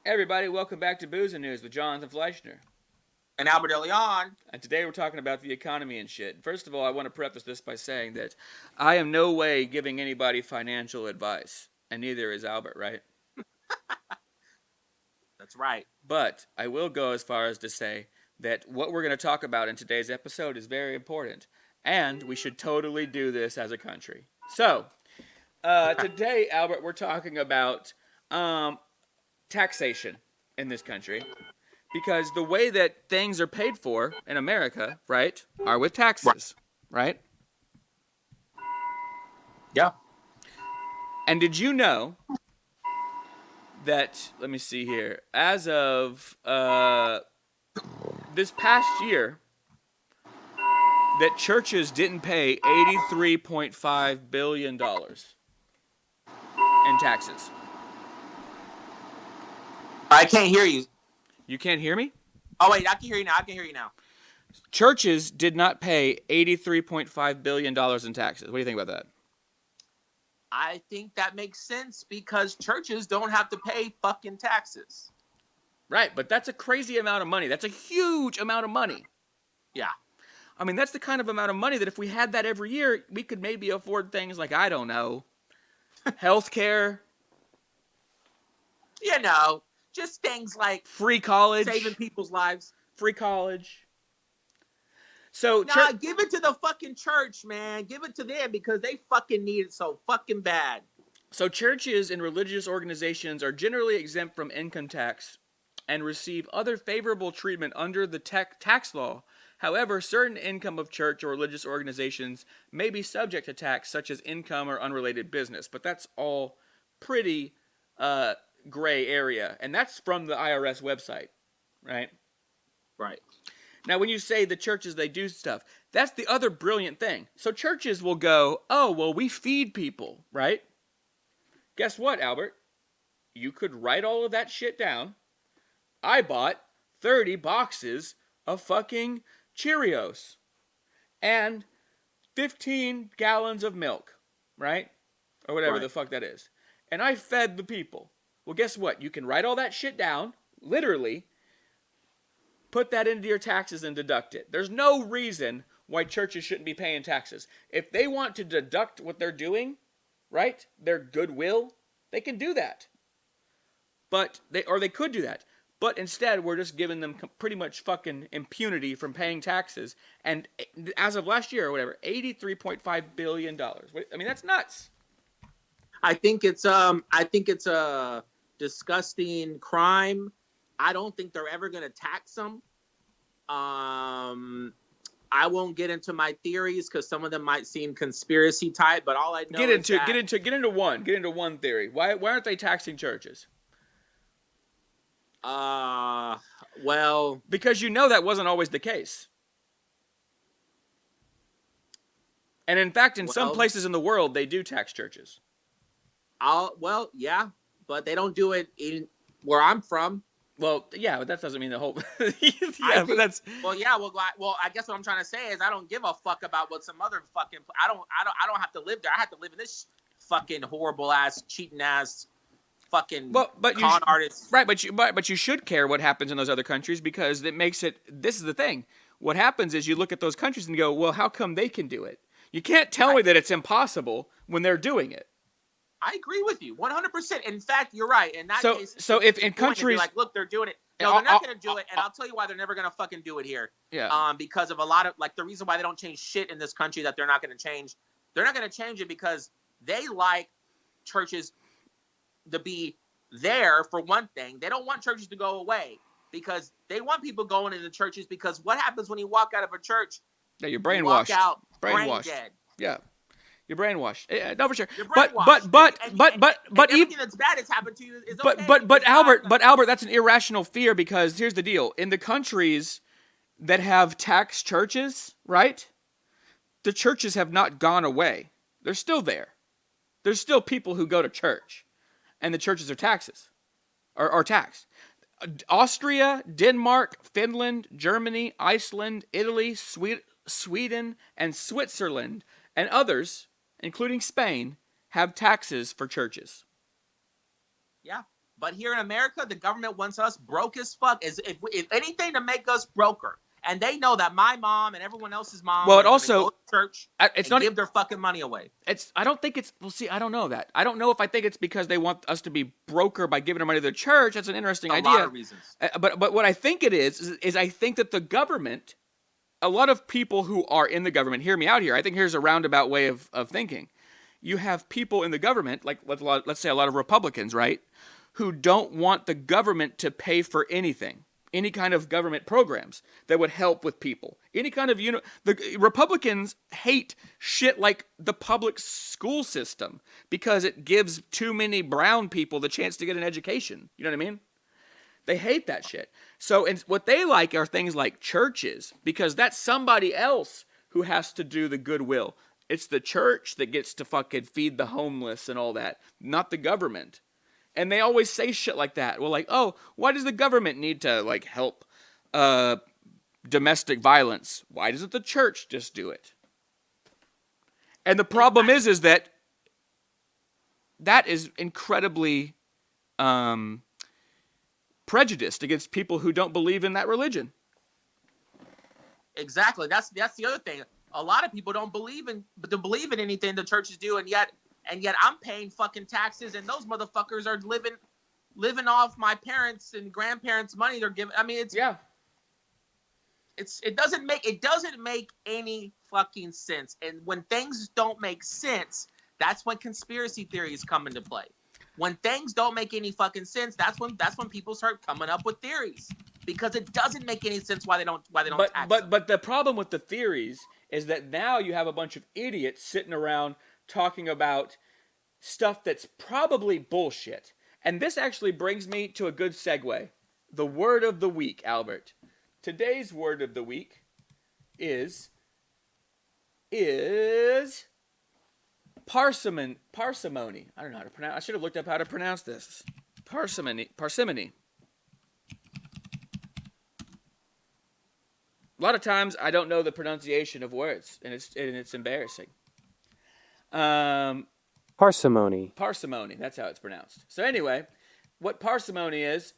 Hey everybody, welcome back to Booze and News with Jonathan Fleischner. And Albert DeLeon. And today we're talking about the economy and shit. First of all, I want to preface this by saying that I am no way giving anybody financial advice, and neither is Albert, right? That's right. But I will go as far as to say that what we're going to talk about in today's episode is very important, and we should totally do this as a country. So, today, Albert, we're talking about um, taxation in this country. Because the way that things are paid for in America, right, are with Right. taxes, right? Yeah. And did you know that, let me see here, as of this past year, that churches didn't pay $83.5 billion in taxes? I can't hear you. You can't hear me? Oh, wait. I can hear you now. I can hear you now. Churches did not pay $83.5 billion in taxes. What do you think about that? I think that makes sense because churches don't have to pay fucking taxes. Right, but that's a crazy amount of money. That's a huge amount of money. Yeah. I mean, that's the kind of amount of money that if we had that every year, we could maybe afford things like, I don't know, healthcare, You know, just things like free college, saving people's lives. free college. So, Nah, give it to the fucking church, man. Give it to them because they fucking need it so fucking bad. so churches and religious organizations are generally exempt from income tax and receive other favorable treatment under the tax law. However, certain income of church or religious organizations may be subject to tax, such as income or unrelated business. But that's all pretty uh, gray area, and that's from the IRS website, right? Right. Now, when you say the churches, they do stuff, that's the other brilliant thing. So churches will go, oh, well, we feed people, right? Guess what, Albert? You could write all of that shit down. I bought 30 boxes of fucking Cheerios and 15 gallons of milk, right? Or whatever the fuck that is. And I fed the people. Well, guess what? You can write all that shit down, literally, put that into your taxes and deduct it. There's no reason why churches shouldn't be paying taxes. If they want to deduct what they're doing, right? Their goodwill, they can do that. But they could do that. But instead, we're just giving them pretty much fucking impunity from paying taxes. And as of last year or whatever, $83.5 billion. I mean, that's nuts. I think it's a disgusting crime. I don't think they're ever going to tax them. I won't get into my theories because some of them might seem conspiracy type, but all I know Get into one theory. Why aren't they taxing churches? Well, Because you know that wasn't always the case. And in fact, in some places in the world, they do tax churches. Yeah, but they don't do it in where I'm from. Well, yeah, but that doesn't mean the whole. But that's. Well, yeah, I guess what I'm trying to say is I don't give a fuck about what some other fucking. I don't have to live there. I have to live in this fucking horrible ass, cheating ass, fucking con artists. Right, but you should care what happens in those other countries because it makes it. This is the thing. What happens is you look at those countries and go, well, how come they can do it? You can't tell me that it's impossible when they're doing it. I agree with you 100%. In fact, you're right. In that case, so if in countries like, look, they're doing it. No, they're not going to do it, and I'll tell you why they're never going to fucking do it here. Yeah. Because of a lot of like the reason why they don't change shit in this country that they're not going to change. They're not going to change it because they like churches to be there for one thing. They don't want churches to go away because they want people going into churches because what happens when you walk out of a church? Yeah, you're brainwashed. You walk out brain dead. Yeah. You're brainwashed. Yeah, no, for sure. But everything that's bad has happened to you is okay. But Albert, that's an irrational fear because here's the deal: in the countries that have tax churches, right? The churches have not gone away. They're still there. There's still people who go to church, and the churches are taxes, are taxed. Austria, Denmark, Finland, Germany, Iceland, Italy, Sweden, and Switzerland, and others, including Spain, have taxes for churches. Yeah, But here in America, the government wants us broke as fuck. If anything to make us broker. And they know that my mom and everyone else's mom Well, is it gonna also go to church it's and not. give their fucking money away. I don't think it's. Well, see, I don't know that. I don't know if I think it's because they want us to be broker by giving our money to the church. That's an interesting A idea. lot of reasons. But what I think it is I think that the government, a lot of people who are in the government, hear me out here. I think here's a roundabout way of thinking. You have people in the government, like let's say a lot of Republicans, right, who don't want the government to pay for anything. Any kind of government programs that would help with people. Any kind of, the Republicans hate shit like the public school system because it gives too many brown people the chance to get an education. You know what I mean? They hate that shit. So, and what they like are things like churches, because that's somebody else who has to do the goodwill. It's the church that gets to fucking feed the homeless and all that, not the government. And they always say shit like that. Well, like, oh, why does the government need to, like, help domestic violence? Why doesn't the church just do it? And the problem is that is incredibly prejudiced against people who don't believe in that religion. Exactly. That's the other thing. A lot of people don't believe in anything the churches do, and yet I'm paying fucking taxes, and those motherfuckers are living off my parents' and grandparents' money they're giving. I mean, it doesn't make any fucking sense. And when things don't make sense, that's when conspiracy theories come into play. When things don't make any fucking sense, that's when people start coming up with theories, because it doesn't make any sense why they don't tax them. But the problem with the theories is that now you have a bunch of idiots sitting around talking about stuff that's probably bullshit. And this actually brings me to a good segue. The word of the week, Albert. Today's word of the week is parsimony. I don't know how to pronounce. I should have looked up how to pronounce this. Parsimony. A lot of times I don't know the pronunciation of words, and it's embarrassing. Parsimony. Parsimony, that's how it's pronounced. So anyway, what parsimony is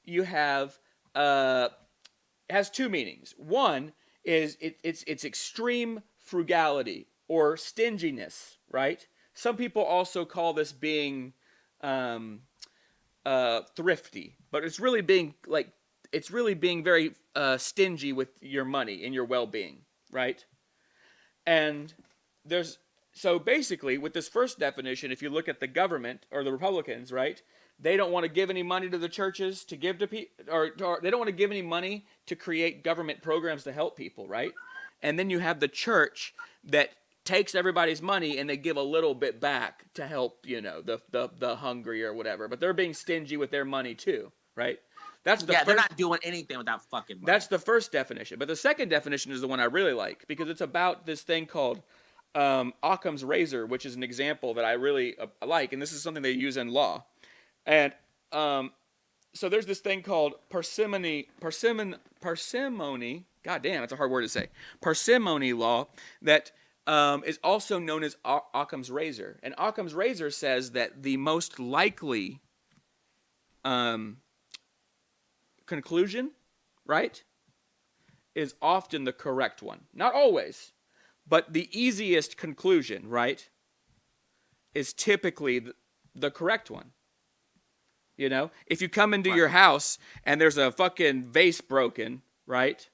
you have has two meanings. One is it's extreme frugality or stinginess, right? Some people also call this being thrifty, but it's really being very stingy with your money and your well-being, right? And so basically, with this first definition, if you look at the government or the Republicans, right, they don't want to give any money to the churches to give to people, or they don't want to give any money to create government programs to help people, right? And then you have the church that takes everybody's money and they give a little bit back to help, the hungry or whatever. But they're being stingy with their money too, right? They're not doing anything with that fucking money. That's the first definition. But the second definition is the one I really like, because it's about this thing called Occam's razor, which is an example that I really like, and this is something they use in law. And so there's this thing called parsimony. God damn, it's a hard word to say. Parsimony law that is also known as Occam's razor. And Occam's razor says that the most likely conclusion, right, is often the correct one. Not always, but the easiest conclusion, right, is typically the correct one. You know, if you come into your house and there's a fucking vase broken, right,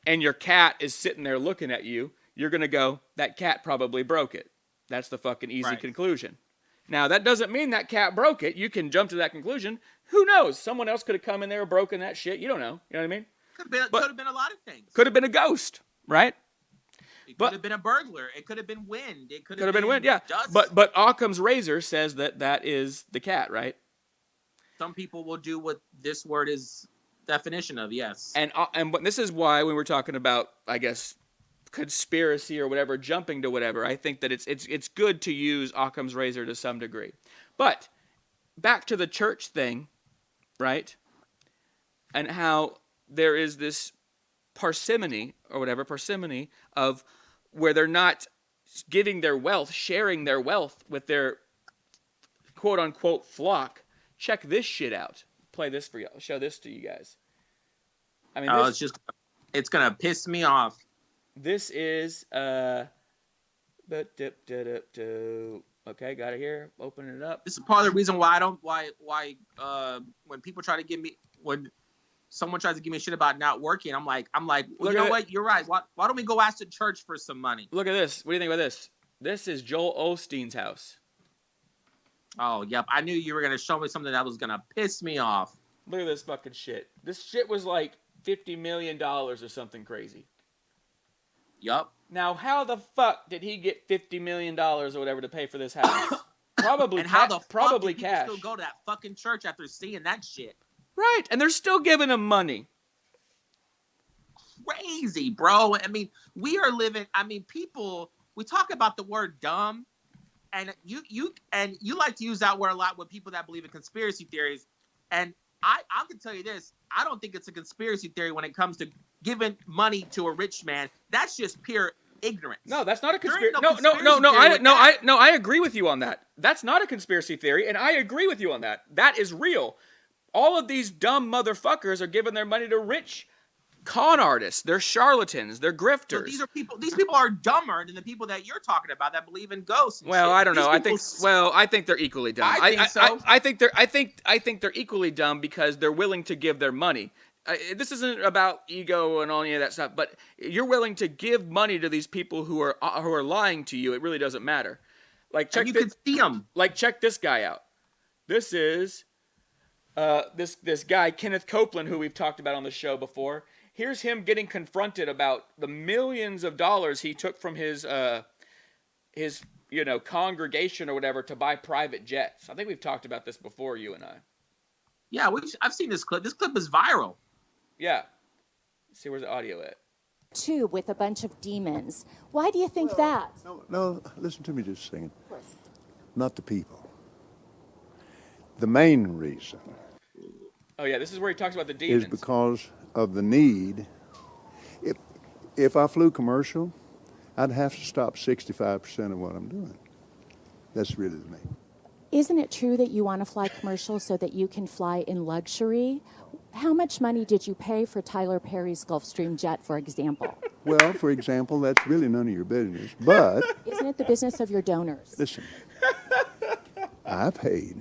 and your cat is sitting there looking at you, you're going to go, that cat probably broke it. That's the fucking easy conclusion. Now, that doesn't mean that cat broke it. You can jump to that conclusion. Who knows? Someone else could have come in there and broken that shit. You don't know. You know what I mean? Could have been a lot of things. Could have been a ghost, right? It could have been a burglar. It could have been wind. It could have been wind, yeah. Dust. But Occam's razor says that is the cat, right? Some people will do what this word is definition of, yes. And this is why when we're talking about, I guess, conspiracy or whatever, jumping to whatever, I think that it's good to use Occam's razor to some degree. But back to the church thing, right? And how there is this parsimony of where they're not giving their wealth, sharing their wealth with their quote unquote flock, check this shit out. Play this for y'all. Show this to you guys. I mean, Oh, it's gonna piss me off. This is okay, got it here. Open it up. This is part of the reason why I don't when people try to give me when someone tries to give me shit about not working, I'm like, well, you know what? You're right. Why don't we go ask the church for some money? Look at this. What do you think about this? This is Joel Osteen's house. Oh, yep. I knew you were gonna show me something that was gonna piss me off. Look at this fucking shit. This shit was like $50 million or something crazy. Yup. Now, how the fuck did he get $50 million or whatever to pay for this house? Probably, and how the probably fuck did cash. people still go to that fucking church after seeing that shit? Right, and they're still giving him money. Crazy, bro. I mean, we are living. I mean, people. We talk about the word dumb, and you like to use that word a lot with people that believe in conspiracy theories. And I can tell you this: I don't think it's a conspiracy theory when it comes to giving money to a rich man. That's just pure ignorance. No, that's not a conspiracy. No. I agree with you on that. That's not a conspiracy theory, and I agree with you on that. That is real. All of these dumb motherfuckers are giving their money to rich con artists. They're charlatans. They're grifters. So these people are dumber than the people that you're talking about that believe in ghosts. Well, shit. I don't know. I think they're equally dumb. I think so. I think they're equally dumb because they're willing to give their money. This isn't about ego and all any of that stuff, but you're willing to give money to these people who are lying to you. It really doesn't matter. Like check can see them. Like check this guy out. This is this guy Kenneth Copeland, who we've talked about on the show before. Here's him getting confronted about the millions of dollars he took from his congregation or whatever to buy private jets. I think we've talked about this before, you and I. Yeah, I've seen this clip. This clip is viral. Yeah. Let's see, where's the audio at? Too, with a bunch of demons. Why do you think that? No, listen to me just a second. Of course. Not the people. The main reason Oh yeah, this is where he talks about the demons. is because of the need. If I flew commercial, I'd have to stop 65% of what I'm doing. That's really the main. Isn't it true that you want to fly commercial so that you can fly in luxury? How much money did you pay for Tyler Perry's Gulfstream jet, for example? Well, for example, that's really none of your business. But Isn't it the business of your donors? listen, I paid.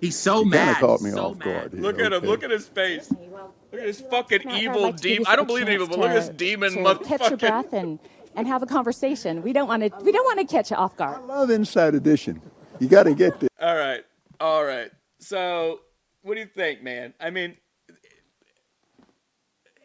He's so You mad. kind of caught me He's so off mad. guard here. Look at him. okay? Look at his face. Look at his fucking Matt, I'd evil like to give demon. you I don't a believe in evil, chance but look at this to- demon to catch your motherfucker. breath and have a conversation. We don't want to catch you off guard. I love Inside Edition. You got to get this. All right. So, what do you think, man? I mean,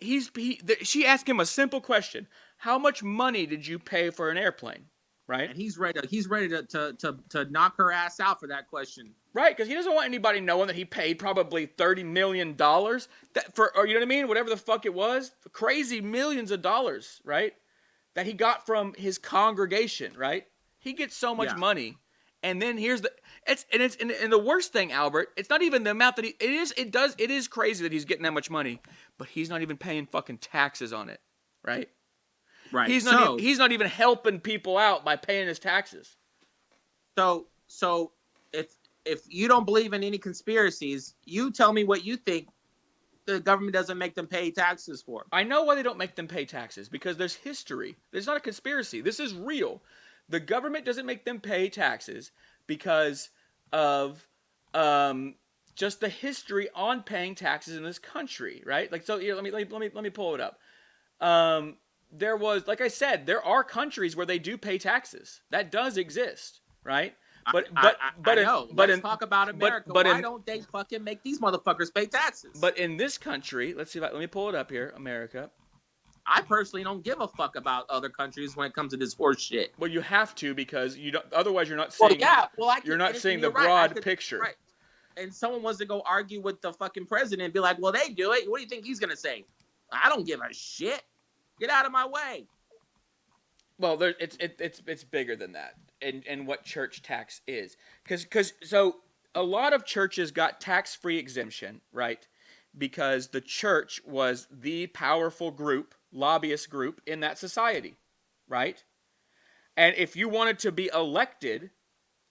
she asked him a simple question: how much money did you pay for an airplane? Right? And he's ready to knock her ass out for that question. Right, because he doesn't want anybody knowing that he paid probably $30 million or you know what I mean? Whatever the fuck it was. Crazy millions of dollars, right? That he got from his congregation, right? He gets so much money. And then here's and the worst thing, Albert, it's not even the amount that it is crazy that he's getting that much money, but he's not even paying fucking taxes on it, right? Right. He's not even helping people out by paying his taxes. So if you don't believe in any conspiracies, you tell me what you think the government doesn't make them pay taxes for. I know why they don't make them pay taxes, because there's history. There's not a conspiracy. This is real. The government doesn't make them pay taxes because of just the history on paying taxes in this country, right? Like, so here, let me pull it up. There was, like I said, there are countries where they do pay taxes. That does exist, right? Let's talk about America. Why don't they fucking make these motherfuckers pay taxes? But in this country, let me pull it up here, America. I personally don't give a fuck about other countries when it comes to this horse shit. Well, you have to, because you don't. Otherwise, you're not seeing. You're not seeing the broad picture. Right. And someone wants to go argue with the fucking president and be like, "Well, they do it. What do you think he's gonna say?" I don't give a shit. Get out of my way. Well, it's bigger than that, and what church tax is, because so a lot of churches got tax-free exemption, right? Because the church was the powerful group, lobbyist group in that society, right? And if you wanted to be elected,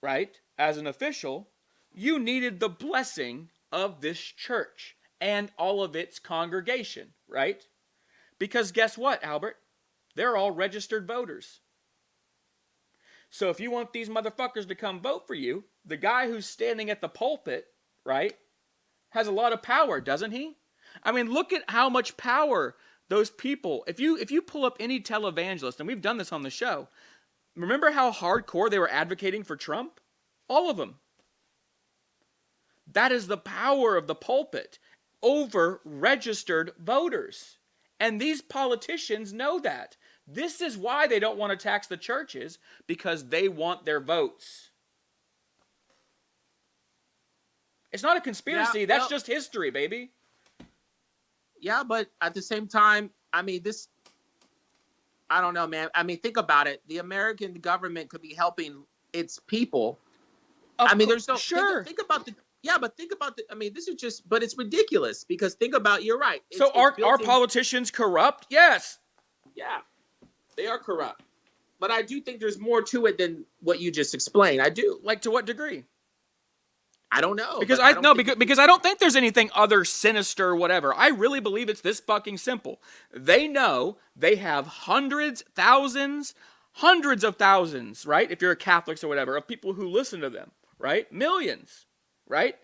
right, as an official, you needed the blessing of this church and all of its congregation, right? Because guess what, Albert? They're all registered voters. So if you want these motherfuckers to come vote for you, the guy who's standing at the pulpit, right, has a lot of power, doesn't he? I mean, look at how much power those people, if you pull up any televangelist, and we've done this on the show, remember how hardcore they were advocating for Trump? All of them. That is the power of the pulpit over registered voters. And these politicians know that. This is why they don't want to tax the churches, because they want their votes. It's not a conspiracy. That's just history, baby. Yeah, but at the same time, I mean, I don't know, man. I mean, think about it. The American government could be helping its people. I mean, there's no... Sure. Think about the... Yeah, but think about the... I mean, this is just... But it's ridiculous, because think about... You're right. So are politicians corrupt? Yes. Yeah, they are corrupt. But I do think there's more to it than what you just explained. I do. Like, to what degree? I don't know. Because I don't think there's anything other sinister or whatever. I really believe it's this fucking simple. They know they have hundreds of thousands, right? If you're a Catholic or whatever, of people who listen to them, right? Millions, right?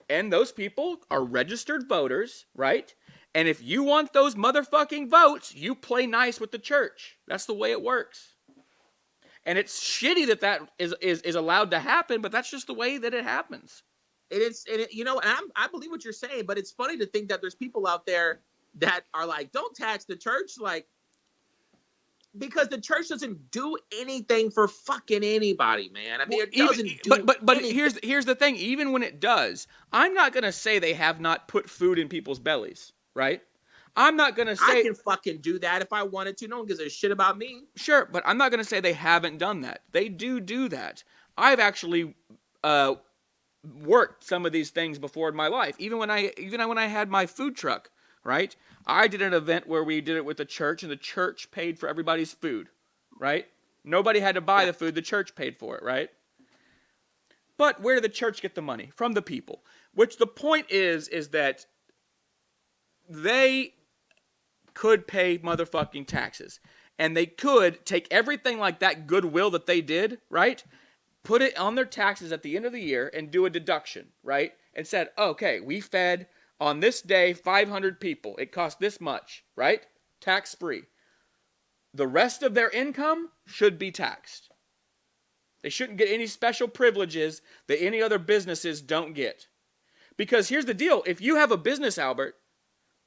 And those people are registered voters, right? And if you want those motherfucking votes, you play nice with the church. That's the way it works. And it's shitty that is allowed to happen, but that's just the way that it happens. You know, and I believe what you're saying, but it's funny to think that there's people out there that are like, don't tax the church, like, because the church doesn't do anything for fucking anybody, man. I mean, it doesn't do but anything. here's the thing. Even when it does, I'm not gonna say they have not put food in people's bellies, right? I'm not going to say... I can fucking do that if I wanted to. No one gives a shit about me. Sure, but I'm not going to say they haven't done that. They do that. I've actually worked some of these things before in my life. Even when I had my food truck, right? I did an event where we did it with the church, and the church paid for everybody's food, right? Nobody had to buy the food. The church paid for it, right? But where did the church get the money? From the people. Which the point is that they could pay motherfucking taxes. And they could take everything like that goodwill that they did, right? Put it on their taxes at the end of the year and do a deduction, right? And said, okay, we fed on this day 500 people. It cost this much, right? Tax free. The rest of their income should be taxed. They shouldn't get any special privileges that any other businesses don't get. Because here's the deal. If you have a business, Albert,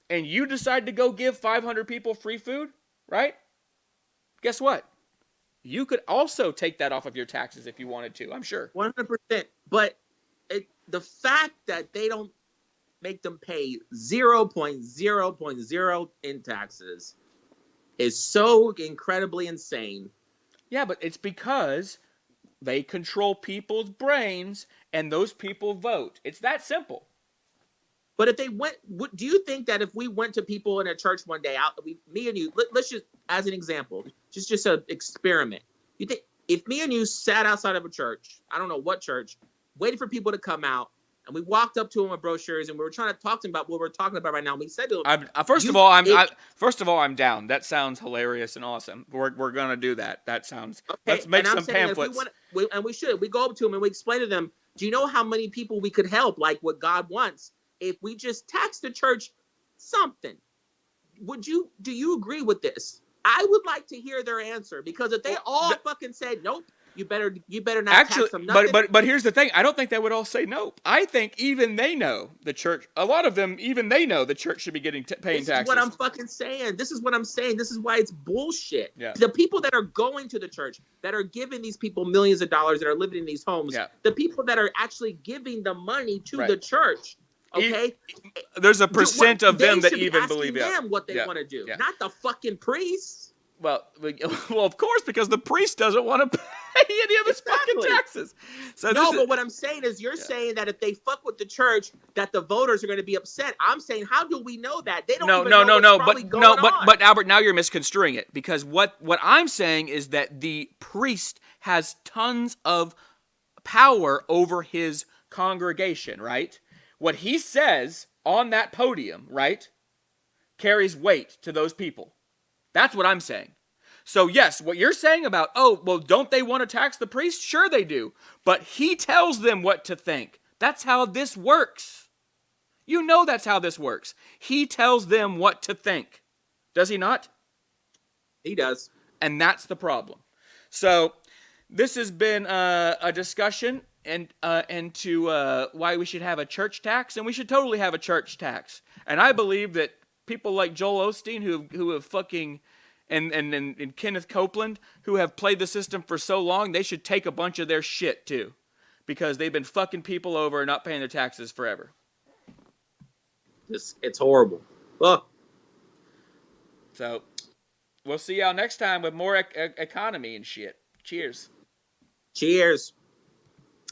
and you decide to go give 500 people free food, right? Guess what? You could also take that off of your taxes if you wanted to, I'm sure. 100%. But the fact that they don't make them pay 0.0.0 in taxes is so incredibly insane. Yeah, but it's because they control people's brains and those people vote. It's that simple. But if they went, do you think that if we went to people in a church one day, me and you, let's just, as an example, just an experiment. You think if me and you sat outside of a church, I don't know what church, waiting for people to come out, and we walked up to them with brochures, and we were trying to talk to them about what we're talking about right now. And we said to them, First of all, I'm down. That sounds hilarious and awesome. We're gonna do that. That sounds. Okay. Let's make some pamphlets. And we should. We go up to them and we explain to them. Do you know how many people we could help? Like what God wants. If we just tax the church something, do you agree with this? I would like to hear their answer, because if they fucking said nope, you better not tax them nothing. But here's the thing. I don't think they would all say nope. I think even they know the church. A lot of them, even they know the church should be paying taxes. This is what I'm fucking saying. This is what I'm saying. This is why it's bullshit. Yeah. The people that are going to the church, that are giving these people millions of dollars, that are living in these homes, the people that are actually giving the money to the church. Okay, there's a percent of them that even believe them what they want to do, not the fucking priests. Well, of course, because the priest doesn't want to. pay any of his fucking Exactly. taxes. So No, this but what I'm saying is you're saying that if they fuck with the church, that the voters are going to be upset. I'm saying, how do we know that? They don't even know what's probably going on. But Albert, now you're misconstruing it, because what I'm saying is that the priest has tons of power over his congregation, right? What he says on that podium, right, carries weight to those people. That's what I'm saying. So yes, what you're saying about, oh, well, don't they want to tax the priest? Sure they do. But he tells them what to think. That's how this works. You know that's how this works. He tells them what to think. Does he not? He does. And that's the problem. So this has been a discussion into why we should have a church tax, and we should totally have a church tax. And I believe that people like Joel Osteen, who have fucking and Kenneth Copeland, who have played the system for so long, they should take a bunch of their shit too, because they've been fucking people over and not paying their taxes forever. It's horrible. Look. So we'll see y'all next time with more economy and shit. Cheers. Cheers.